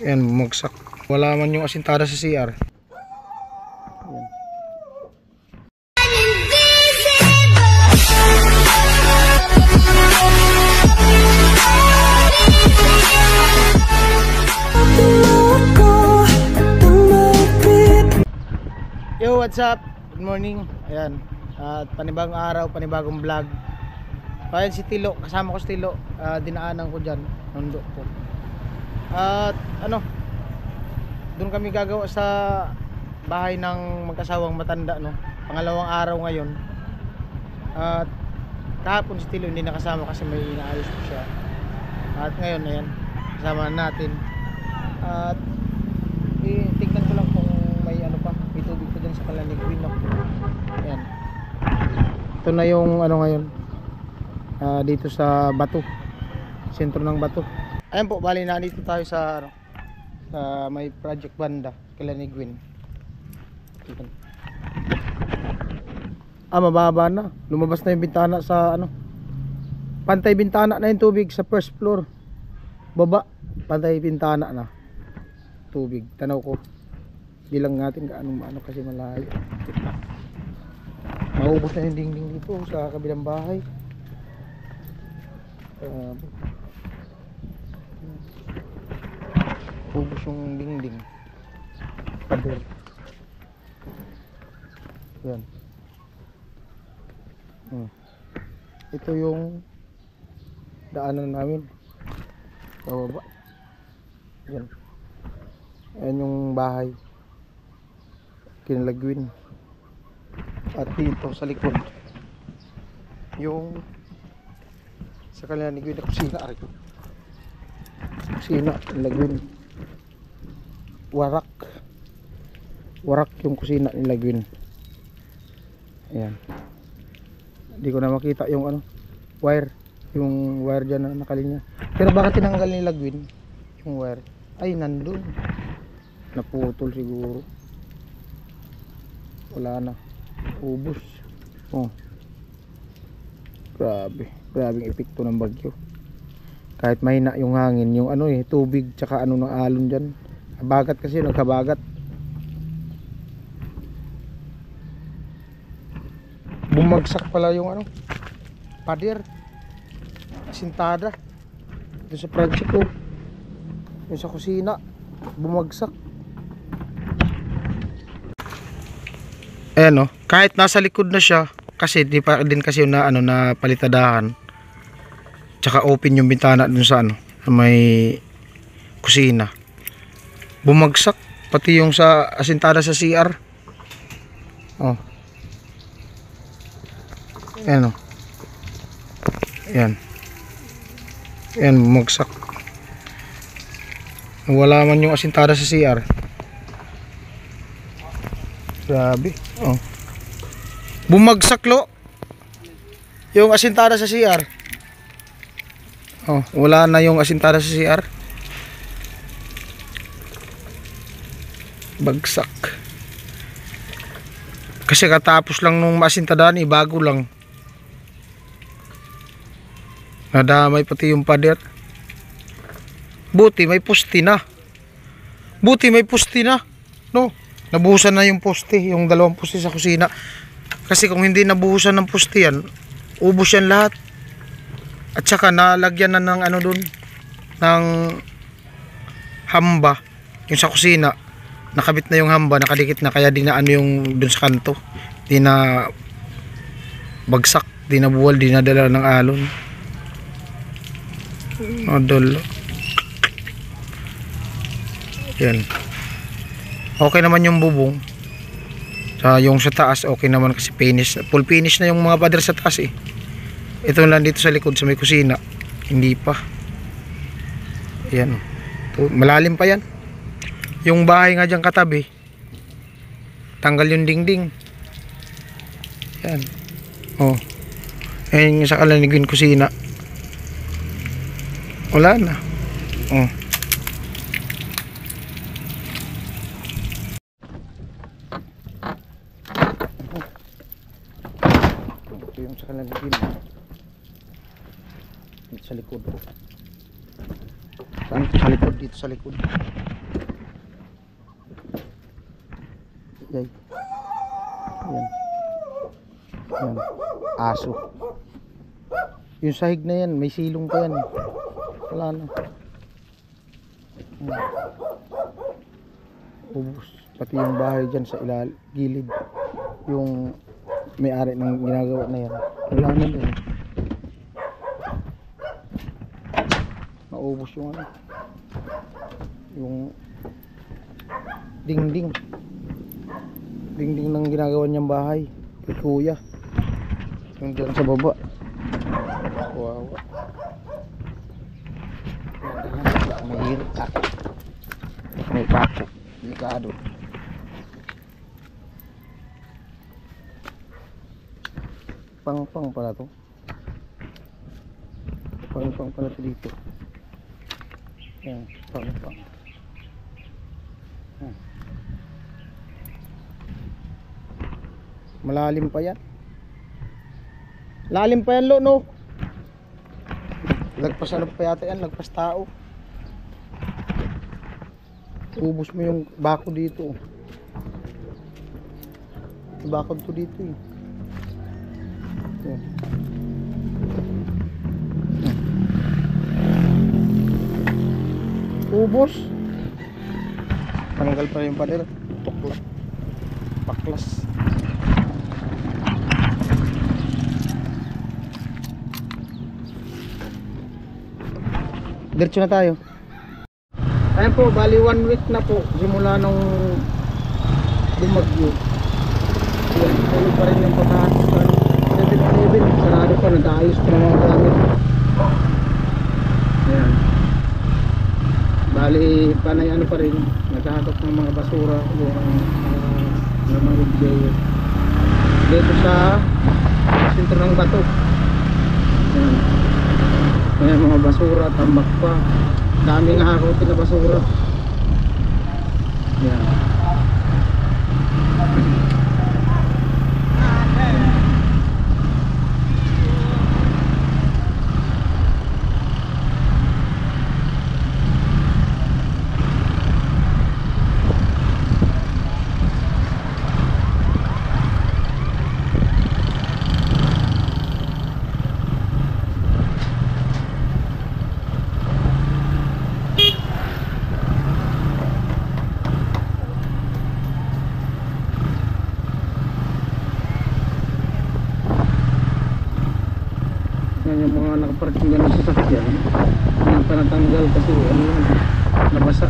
Yan, bumagsak. Wala man yung asintada sa CR. Yan. Yo, what's up? Good morning. Ayan. At panibagong araw, panibagong vlog. Ayan si Tilo, kasama ko si Tilo. Dinaanan ko dyan, nundo ko. At doon kami gagawa sa bahay ng mag-asawang matanda, no? Pangalawang araw ngayon. At kahapon si Tilo hindi nakasama kasi may inaayos ko siya. At ngayon, ayan, kasama natin. At tignan ko lang kung may may tubig pa dyan sa Kalanigwin, no? Ayan. Ito na yung ngayon. Dito sa Bato, sentro ng Bato. Ayan po, bali na dito tayo sa may project banda Kalanigwin. Mababa na, lumabas na yung bintana sa pantay bintana na yung tubig sa first floor. Baba, pantay bintana na tubig. Tanaw ko, hindi lang natin kaano kasi malayo. Maubos na yung dingding dito sa kabilang bahay. Ubos yung dingding. Pader. Yan. Ito yung daanan namin. Pababa. Yan. Ayan yung bahay Kalanigwin. At dito sa likod yung sa Kalanigwin na kusina. Kusina, Kalanigwin. Warak yung kusina ni Lagwin. Ayan. Hindi ko na makita yung wire. Yung wire dyan na nakalinya. Pero bakit tinanggal ni Lagwin yung wire? Ay, nandun. Naputol siguro. Wala na. Ubos. Grabing epekto ng bagyo. Kahit mahina yung hangin, yung tubig tsaka ng alon dyan. Bagat kasi, nagkabagat. Bumagsak pala yung pader, asintada dito sa project ko. Yung sa kusina bumagsak. Ayan, kahit nasa likod na siya, kasi di pa din kasi na na palitadahan. Tsaka open yung bintana dun sa may kusina. Bumagsak pati yung sa asintada sa CR. Ayan, Ayan, bumagsak. Wala man yung asintada sa CR. Grabe. Bumagsak yung asintada sa CR. Wala na yung asintada sa CR. Bagsak. Kasi katapos lang nung masintadaan, bago lang. Nadamay pati yung pader. Buti may poste na. No, nabuhusan na yung poste, yung dalawang poste sa kusina. Kasi kung hindi nabuhusan ng poste yan, ubos yan lahat. At saka nalagyan na ng dun, ng hamba yung sa kusina. Nakabit na yung hamba, nakadikit na, kaya di na yung dun sa kanto. Di na bagsak, di na buwal, di na dala ng alon. Odol. Yan. Okay naman yung bubong. Yung sa taas, okay naman kasi finish. Full finish na yung mga pader sa taas Ito lang dito sa likod, sa may kusina. Hindi pa. Yan. Malalim pa yan. Yung bahay nga dyan katabi, tanggal yung dingding. Yan. Ayan yung sa Kalanigwin kusina. Wala na. Ito yung sa Kalanigwin. Ito sa likod ko. Saan? Sa likod, dito sa likod. Yay. Yan. Yan. Aso. Yung sahig na yan, may silong pa yan. Wala na. Ubus. Pati yung bahay dyan sa gilid. Yung may-ari ng ginagawa na yan. Wala na din. Maubos yung ano. Yung dingding. Dingding ng ginagawa niyang bahay. Kay kuya. Yung dyan sa baba. Wow. Mahirap ka. May papo. Delikado. Pang pala to. Pang pala to dito. Yan, pang. Malalim pa yan. Lalim pa yan, lo, no? Lagpas ano pa yata yan, lagpas tao. Ubus mo yung bako dito. Bakod to dito eh. Yan. Ubos. Tanggal pa yung pader. Tukla. Paklas. Diretso na tayo. Ayan po, bali 1 week na po simula nung bumagyo. Ayan, tuloy pa rin yung pagkakasal. 7-11, sarado pa, nag-aayos pa ng mga gamit. Ayan. Bali, panay ano pa rin, naghahatap ng mga basura yung mga object dito sa sentro ng bato. Ayan. Ayan, mga basura, tambak pa. Daming hakotin na basura. Ayan. Yung mga nakaparking dyan sa sasakyan, hindi pa natanggal kasi ano yun, nabasa.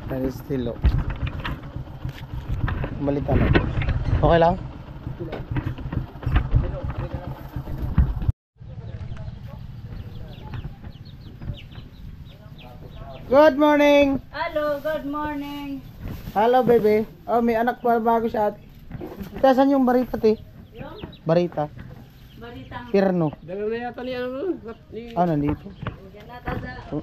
Yan si Tilo. Balik lang. Okay lang? Good morning! Hello, good morning. Hello, baby. Oh, may anak pa bago siya ate. Saan yung barita, te? Yung Barita. balitang Tirno. Dalawa na yata ni ano. Ah, nandito. yan nata sa ano?